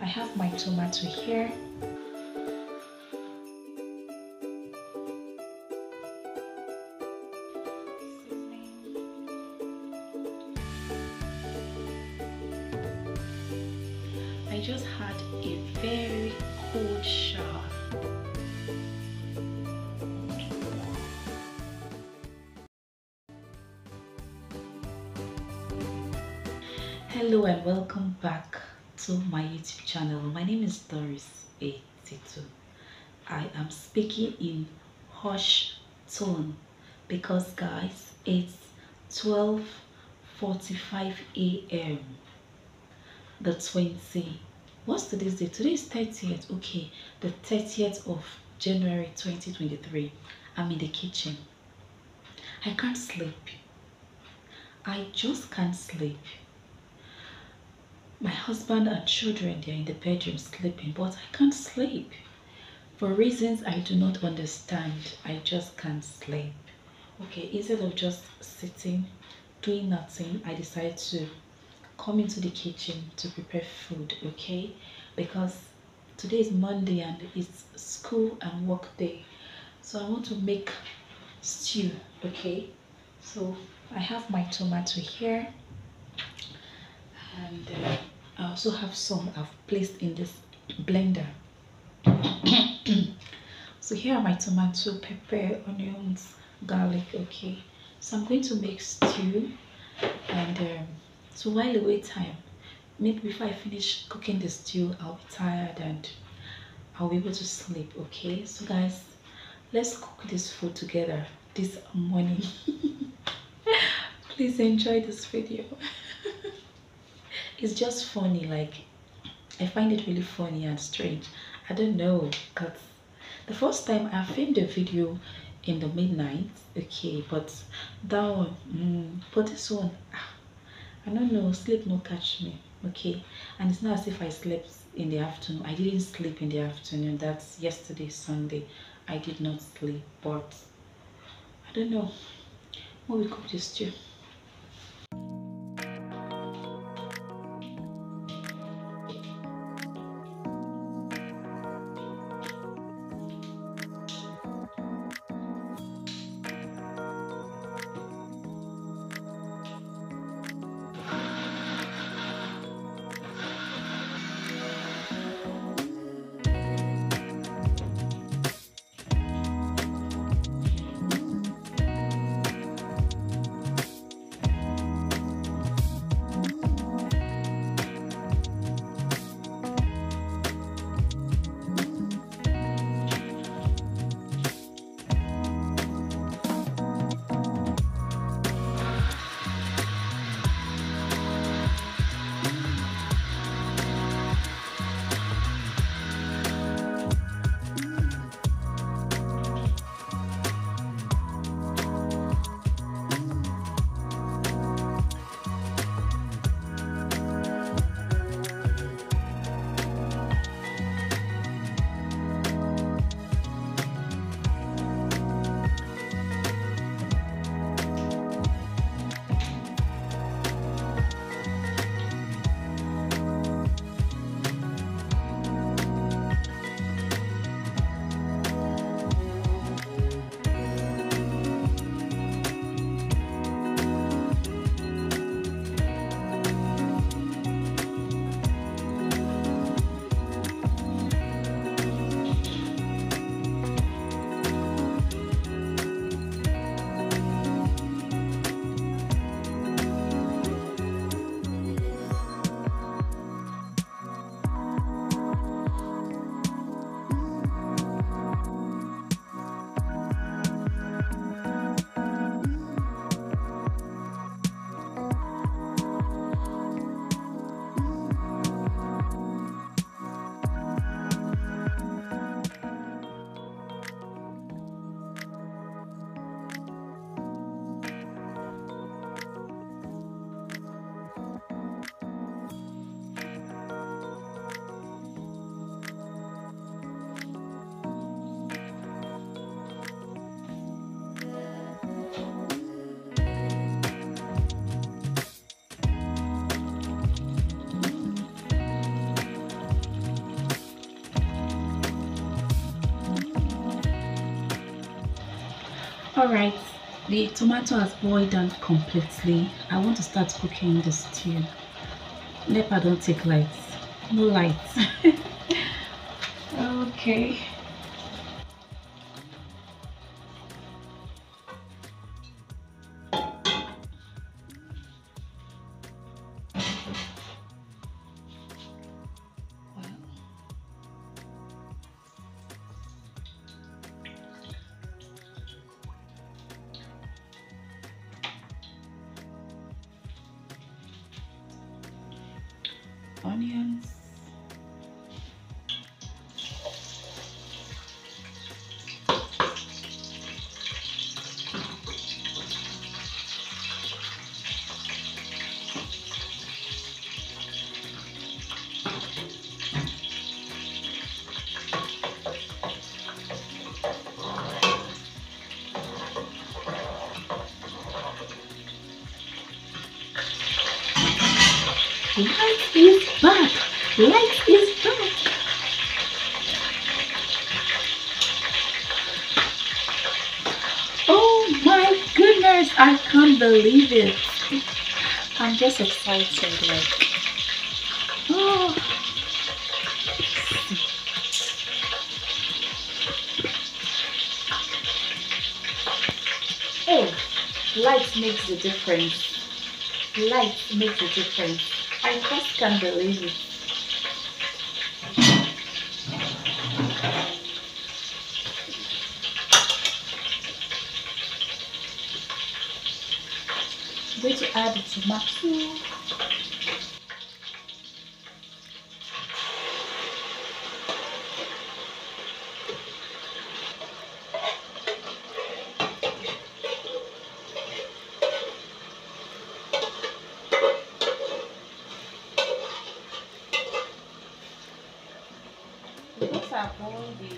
have my tomato here. I just had a very cold shower. Hello and welcome back to my YouTube channel. My name is Doris Etito. I am speaking in hush tone because guys, it's 12:45 a.m. the 20. What's today's date? Today is 30th. Okay, the 30th of January 2023. I'm in the kitchen. I can't sleep. I just can't sleep. My husband and children, they're in the bedroom sleeping, but I can't sleep. For reasons I do not understand, I just can't sleep. Okay, instead of just sitting, doing nothing, I decided to come into the kitchen to prepare food, okay? Because today is Monday and it's school and work day. So I want to make stew, okay? So I have my tomato here. And I also have some I've placed in this blender. So here are my tomato, pepper, onions, garlic. Okay, so I'm going to make stew, and so while I wait time, maybe before I finish cooking the stew, I'll be tired and I'll be able to sleep. Okay, so guys, let's cook this food together this morning. Please enjoy this video. It's just funny, like I find it really funny and strange. I don't know, because the first time I filmed a video in the midnight, okay, but that one, but this one, I don't know, sleep no catch me, okay. And it's not as if I slept in the afternoon. I didn't sleep in the afternoon. That's yesterday, Sunday. I did not sleep, but I don't know. When we cook this stew. Alright, the tomato has boiled down completely. I want to start cooking the stew. Nepa don't take lights. No lights. Okay. Onions. Light is back. Light is back. Oh my goodness, I can't believe it. I'm just excited, like, oh. Oh, light makes the difference. Light makes a difference. I just can't believe it. I'm going to add the tomato. Because I boiled the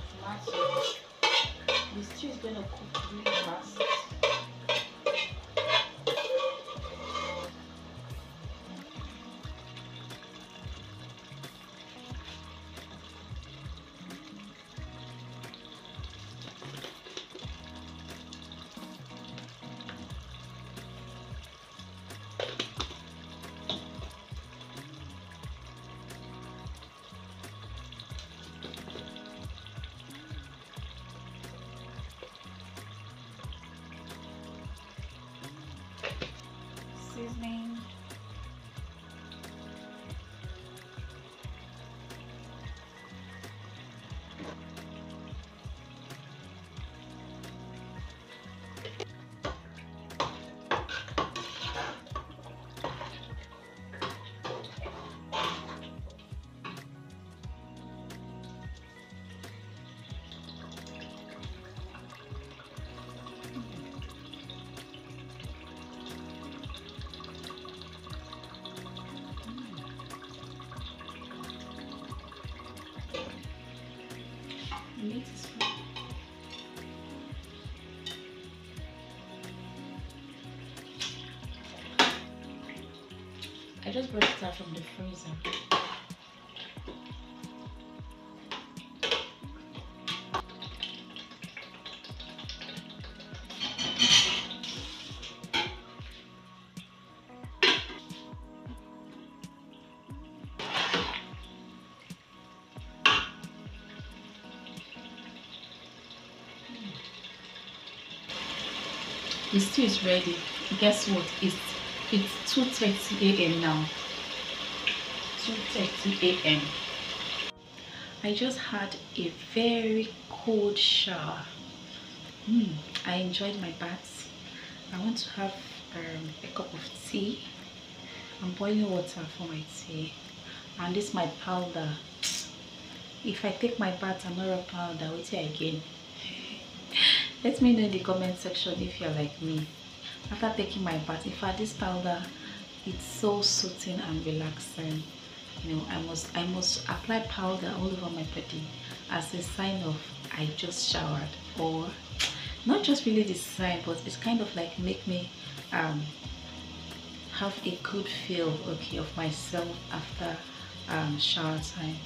tomato, the stew is going to cook really fast. Seasoning. Meat is fine. I just brought it out from the freezer. The stew is ready. Guess what? It's 2:30 a.m. now. 2:30 a.m. I just had a very cold shower. I enjoyed my bath. I want to have a cup of tea. I'm boiling water for my tea. And this is my powder. If I take my bath and not a powder, wait till again. Let me know in the comment section if you're like me. After taking my bath, if I add this powder, it's so soothing and relaxing. You know, I must apply powder all over my body as a sign of I just showered, or not just really the sign, but it's kind of like make me have a good feel, okay, of myself after shower time.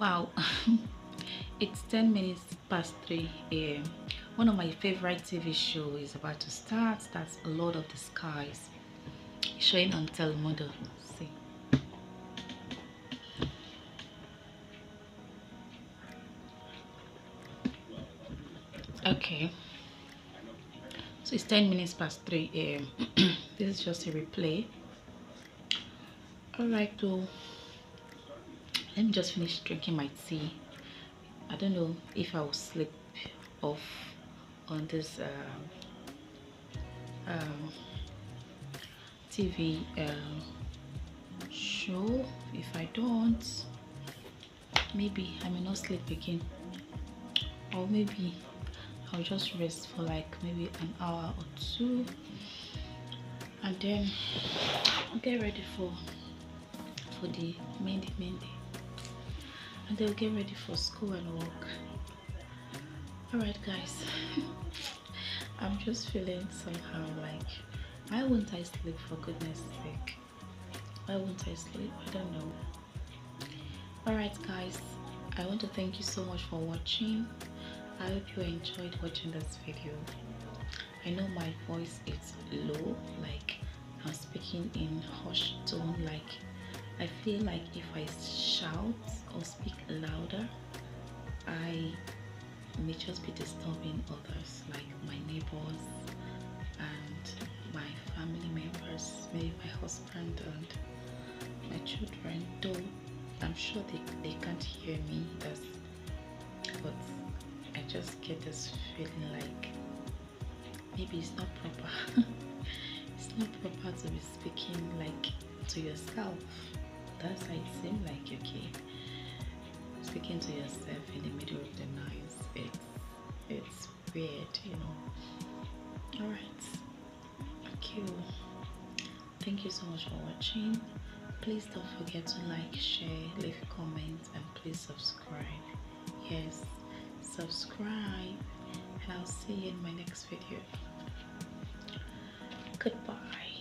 Wow, it's 10 minutes past 3 a.m. One of my favorite TV show is about to start. That's Lord of the Skies, showing on Telemundo. See. Okay, so it's 10 minutes past 3 a.m. This is just a replay. All right, so let me just finish drinking my tea. I don't know if I will sleep off on this um, TV show. If I don't, maybe I may not sleep again, or maybe I'll just rest for like maybe an hour or two, and then get ready for the main day, and they'll get ready for school and work. All right, guys. I'm just feeling somehow like, why won't I sleep, for goodness sake? Why won't I sleep? I don't know. Alright guys, I want to thank you so much for watching. I hope you enjoyed watching this video. I know my voice is low, like I'm speaking in hushed tone, like I feel like if I shout or speak louder, I may just be disturbing others, like my neighbors and my family members, maybe my husband and my children, though I'm sure they can't hear me, but I just get this feeling like maybe it's not proper. It's not proper to be speaking like to yourself. That's how it seems like. Okay, speaking to yourself in the middle of the night, it's weird, you know. All right, okay, thank you so much for watching. Please don't forget to like, share, leave comments, and please subscribe. Yes, subscribe, and I'll see you in my next video. Goodbye.